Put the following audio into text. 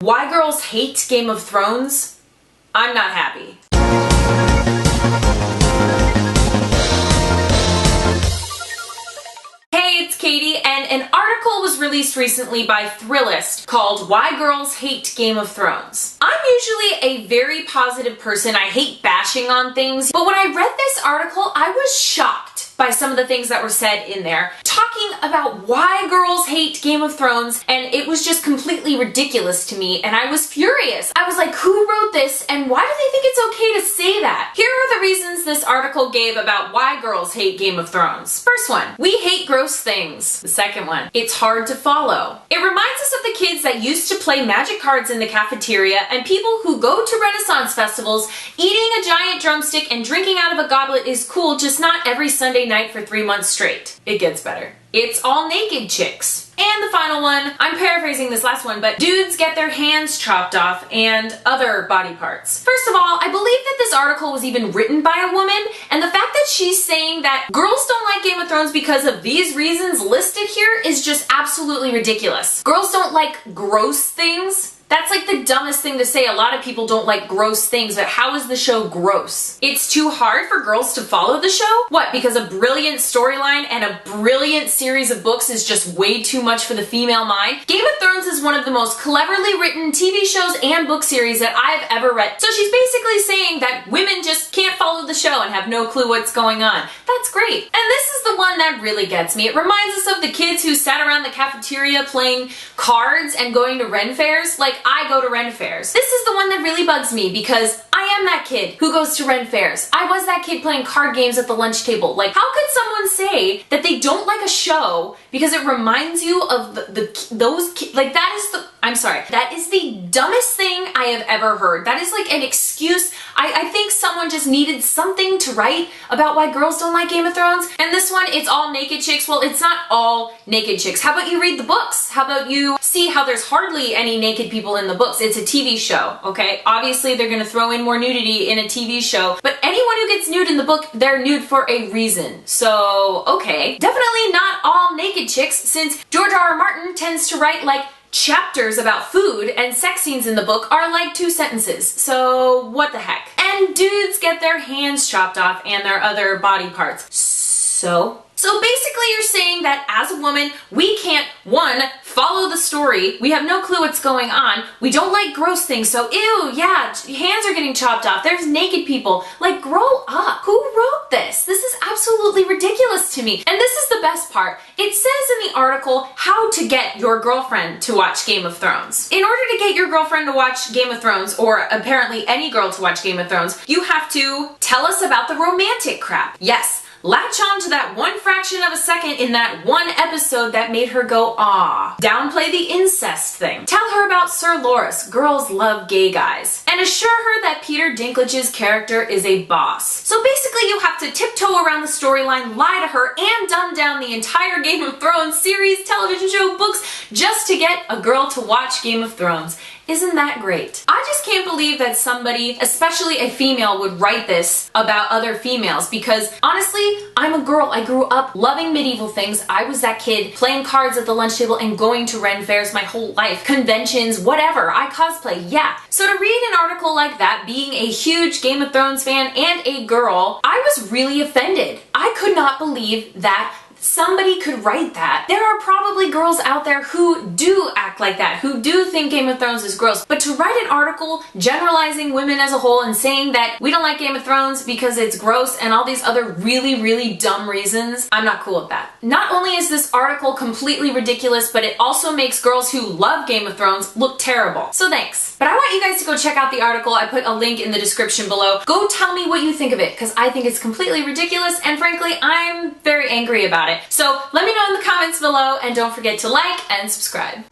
Why girls hate Game of Thrones? I'm not happy. Hey, it's Katie, and an article was released recently by Thrillist called Why Girls Hate Game of Thrones. I'm usually a very positive person. I hate bashing on things, but when I read this article, I was shocked by some of the things that were said in there, talking about why girls hate Game of Thrones, and it was just completely ridiculous to me, and I was furious. I was like, who wrote this, and why do they think it's okay to say that? Here are the reasons this article gave about why girls hate Game of Thrones. First one, we hate gross things. The second one, it's hard to follow. It reminds us of the kids that used to play magic cards in the cafeteria and people who go to Renaissance festivals. Eating a giant drumstick and drinking out of a goblet is cool, just not every Sunday night for 3 months straight. It gets better. It's all naked chicks. And the final one, I'm paraphrasing this last one, but dudes get their hands chopped off and other body parts. First of all, I believe that this article was even written by a woman, and the fact that she's saying that girls don't like Game of Thrones because of these reasons listed here is just absolutely ridiculous. Girls don't like gross things. That's like the dumbest thing to say. A lot of people don't like gross things, but how is the show gross? It's too hard for girls to follow the show? What, because a brilliant storyline and a brilliant series of books is just way too much for the female mind? Game of Thrones is one of the most cleverly written TV shows and book series that I've ever read. So she's basically saying that women just can't follow the show and have no clue what's going on. That's great. And this is the one that really gets me. It reminds us of the kids who sat around the cafeteria playing cards and going to Ren fairs. Like, I go to Ren fairs. This is the one that really bugs me because I am that kid who goes to Ren fairs. I was that kid playing card games at the lunch table. Like, how could someone say that they don't like a show because it reminds you of like, that is the, I'm sorry, that is the dumbest thing I have ever heard. That is like an excuse. I think someone just needed something to write about why girls don't like Game of Thrones. And this one, it's all naked chicks. Well, it's not all naked chicks. How about you read the books? How about you see how there's hardly any naked people in the books? It's a TV show, okay? Obviously, they're gonna throw in more nudity in a TV show, but anyone who gets nude in the book, they're nude for a reason. So, okay. Definitely not all naked chicks, since George R.R. Martin tends to write like chapters about food, and sex scenes in the book are like 2 sentences. So what the heck? And dudes get their hands chopped off and their other body parts. So basically you're saying that as a woman, we can't, one, follow the story, we have no clue what's going on, we don't like gross things, so ew, yeah, hands are getting chopped off, there's naked people. Like, grow up. Who wrote this? This is absolutely ridiculous to me. And this is the best part. It says in the article how to get your girlfriend to watch Game of Thrones. In order to get your girlfriend to watch Game of Thrones, or apparently any girl to watch Game of Thrones, you have to tell us about the romantic crap. Yes. Latch on to that one fraction of a second in that one episode that made her go, ah. Downplay the incest thing. Tell her about Sir Loras, girls love gay guys. And assure her that Peter Dinklage's character is a boss. So basically you have to tiptoe around the storyline, lie to her, and dumb down the entire Game of Thrones series, television show, books, just to get a girl to watch Game of Thrones. Isn't that great? I just can't believe that somebody, especially a female, would write this about other females, because honestly, I'm a girl. I grew up loving medieval things. I was that kid playing cards at the lunch table and going to Ren fairs my whole life. Conventions, whatever. I cosplay, yeah. So to read an article like that, being a huge Game of Thrones fan and a girl, I was really offended. I could not believe that somebody could write that. There are probably girls out there who do act like that, who do think Game of Thrones is gross, but to write an article generalizing women as a whole and saying that we don't like Game of Thrones because it's gross and all these other really, really dumb reasons, I'm not cool with that. Not only is this article completely ridiculous, but it also makes girls who love Game of Thrones look terrible. So thanks. But I want you guys to go check out the article. I put a link in the description below. Go tell me what you think of it, because I think it's completely ridiculous, and frankly, I'm very angry about it. So let me know in the comments below, and don't forget to like and subscribe.